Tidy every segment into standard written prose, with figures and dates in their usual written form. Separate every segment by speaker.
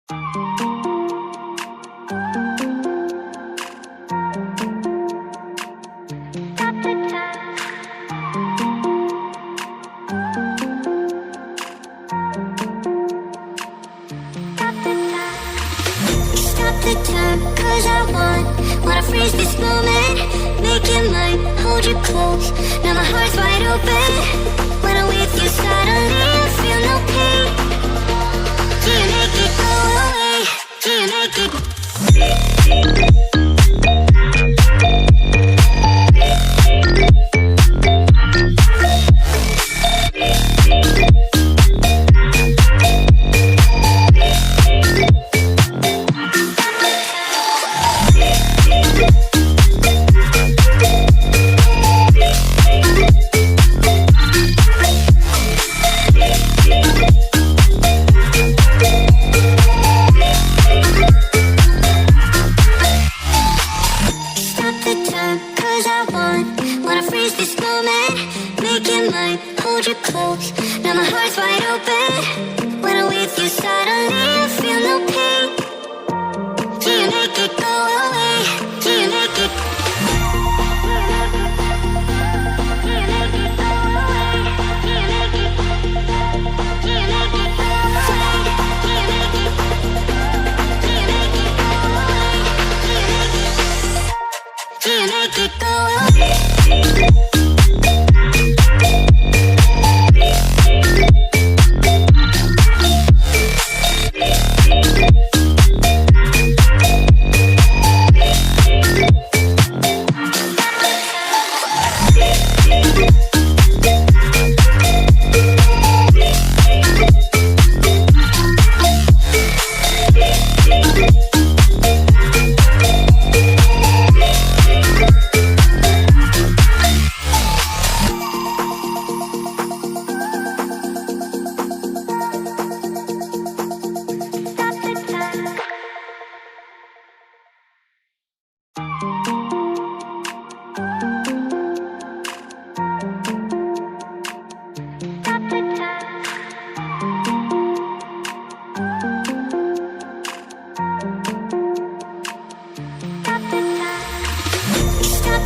Speaker 1: The time, cause I wanna freeze this moment, make it mine, hold you close. Now my heart's wide open. When I'm with you, suddenly I feel no pain. Do you make it go away? Do you make it? Wanna freeze this moment, make it mine, hold you close. Now my heart's wide open. When I'm with you, suddenly I feel no pain. Do you make it go away? Do you make it? Do you make it go away? Do you make it? Do you make it go away? Do you make it? Do you make it go away? Do you make it go away?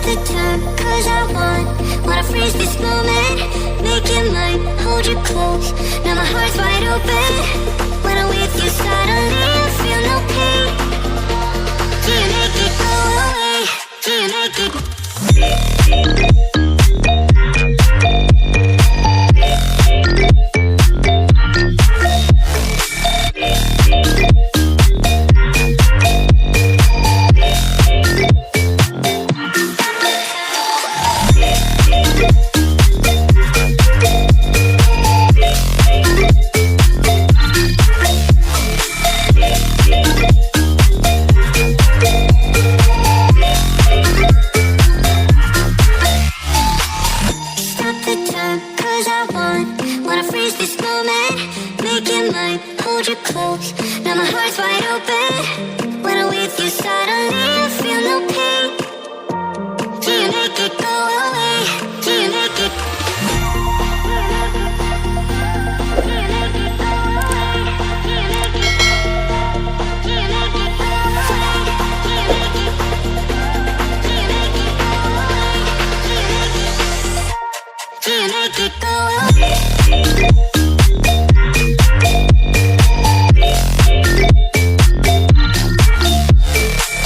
Speaker 1: The time, cause I wanna freeze this moment, make it mine, hold you close. Now my heart's wide open. When I'm with you, suddenly I feel no pain. Do you make it go away? Do you make it? Wanna freeze this moment, make it mine, hold you close. Now my heart's wide open. When I'm with you, suddenly I feel no pain.